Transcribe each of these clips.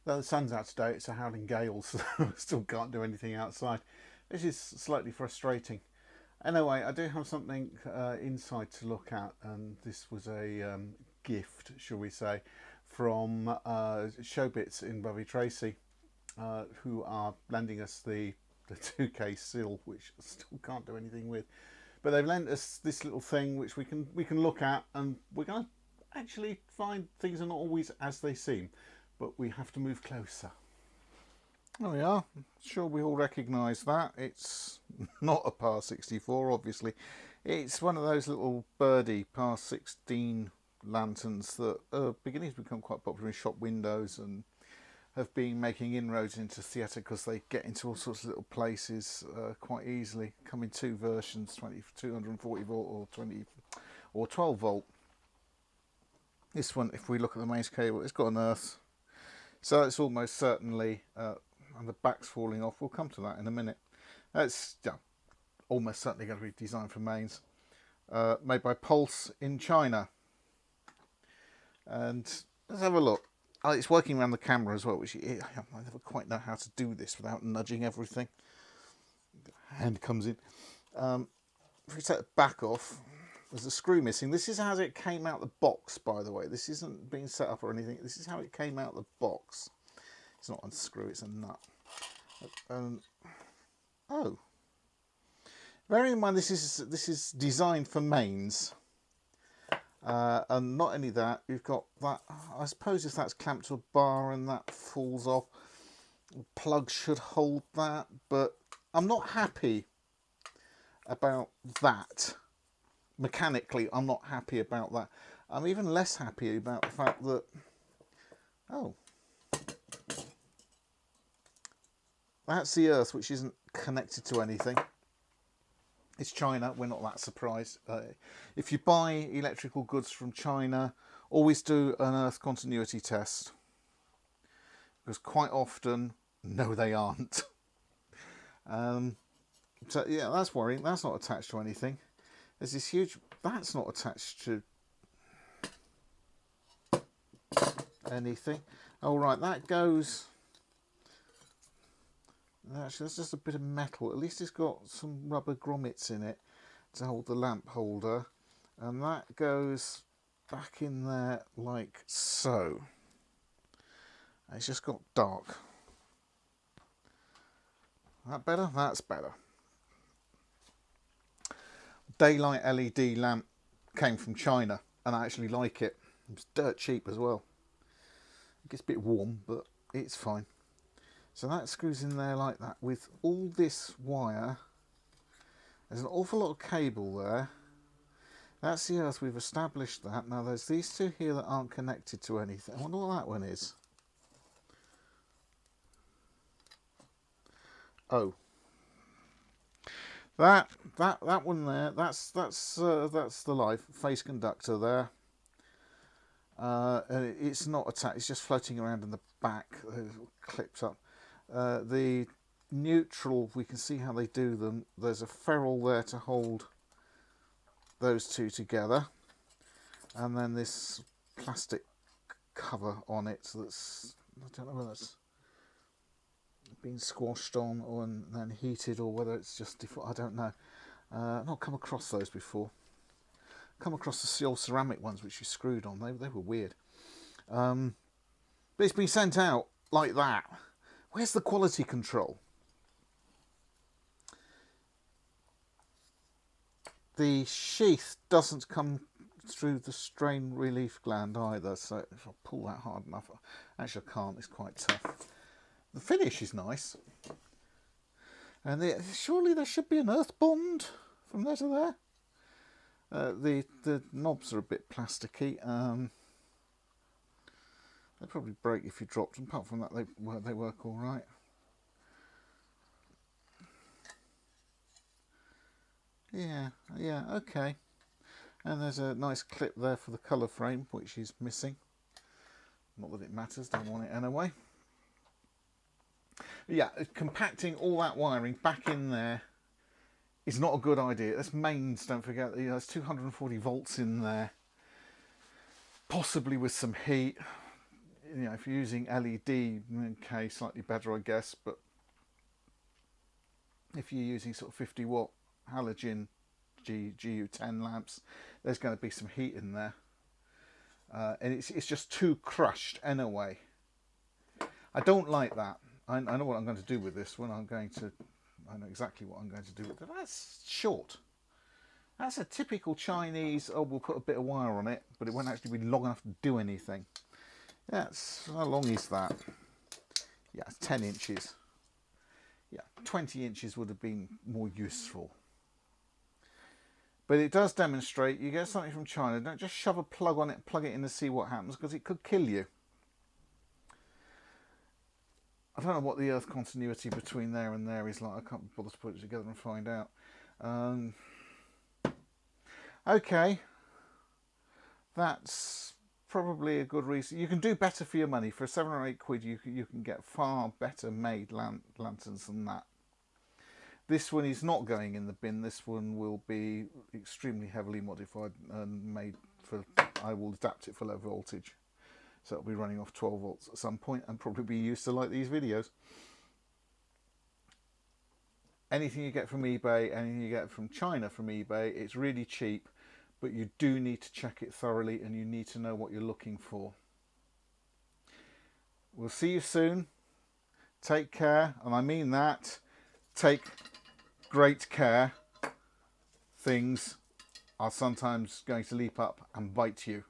Though the sun's out today, it's a howling gale, so I still can't do anything outside. This is slightly frustrating. Anyway, I do have something inside to look at, and this was a gift, shall we say, from Showbits in Bovey Tracy, who are lending us the 2K sill, which I still can't do anything with. But they've lent us this little thing which we can look at, and we're going to actually find things are not always as they seem, but we have to move closer. There we are. Sure, we all recognise that. It's not a par64, obviously. It's one of those little birdie par16 lanterns that are beginning to become quite popular in shop windows and have been making inroads into theatre because they get into all sorts of little places quite easily. Come in two versions, 240 volt or 20 or 12 volt. This one, if we look at the mains cable, it's got an earth, so it's almost certainly and the back's falling off. We'll come to that in a minute. It's almost certainly going to be designed for mains. Made by Pulse in China. And let's have a look. It's working around the camera as well, which I never quite know how to do this without nudging everything. The hand comes in. If we take the back off, there's a screw missing. This is how it came out the box, by the way. This isn't being set up or anything. This is how it came out the box. It's not a screw, it's a nut. Oh, bearing in mind this is designed for mains, and not only that, you've got that. I suppose if that's clamped to a bar and that falls off, the plug should hold that. But I'm not happy about that. Mechanically, I'm not happy about that. I'm even less happy about the fact that that's the earth, which isn't connected to anything. It's China, we're not that surprised. If you buy electrical goods from China, always do an earth continuity test. Because quite often, no they aren't. So yeah, that's worrying. That's not attached to anything. There's this huge, that's not attached to anything. All right, that goes. Actually, that's just a bit of metal. At least it's got some rubber grommets in it to hold the lamp holder. And that goes back in there like so. It's just got dark. That better? That's better. Daylight LED lamp came from China, and I actually like it. It's dirt cheap as well. It gets a bit warm, but it's fine. So that screws in there like that with all this wire. There's an awful lot of cable there. That's the earth, we've established that. Now there's these two here that aren't connected to anything. I wonder what that one is. Oh. That one there, that's the live phase conductor there. It's not attached, it's just floating around in the back, clipped up. The neutral, we can see how they do them. There's a ferrule there to hold those two together, and then this plastic cover on it that's, I don't know whether that's been squashed on or then heated, or whether it's just I don't know. I've not come across those before. Come across the old ceramic ones which you screwed on. They were weird. But it's been sent out like that. Where's the quality control? The sheath doesn't come through the strain relief gland either, so if I pull that hard enough, actually I can't, it's quite tough. The finish is nice. And surely there should be an earth bond from there to there. The knobs are a bit plasticky. They probably break if you dropped them. Apart from that, they work all right. Yeah, okay. And there's a nice clip there for the colour frame, which is missing. Not that it matters, don't want it anyway. Yeah, compacting all that wiring back in there is not a good idea. That's mains, don't forget. There's 240 volts in there, possibly with some heat. you know, if you're using LED, okay, slightly better, I guess. But if you're using sort of 50-watt halogen GU10 lamps, there's going to be some heat in there, and it's just too crushed anyway. I don't like that. I know what I'm going to do with this one. I know exactly what I'm going to do with it. That's short. That's a typical Chinese, oh, we'll put a bit of wire on it, but it won't actually be long enough to do anything. That's, how long is that? Yeah, it's 10 inches. Yeah, 20 inches would have been more useful. But it does demonstrate, you get something from China, don't just shove a plug on it, plug it in to see what happens, because it could kill you. I don't know what the earth continuity between there and there is like. I can't bother to put it together and find out. Okay, that's probably a good reason. You can do better for your money. For 7 or 8 quid, you can get far better made lanterns than that. This one is not going in the bin. This one will be extremely heavily modified and made for, I will adapt it for low voltage. So it'll be running off 12 volts at some point and probably be used to like these videos. Anything you get from eBay, anything you get from China from eBay, it's really cheap, but you do need to check it thoroughly and you need to know what you're looking for. We'll see you soon. Take care, and I mean that. Take great care. Things are sometimes going to leap up and bite you.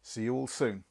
See you all soon.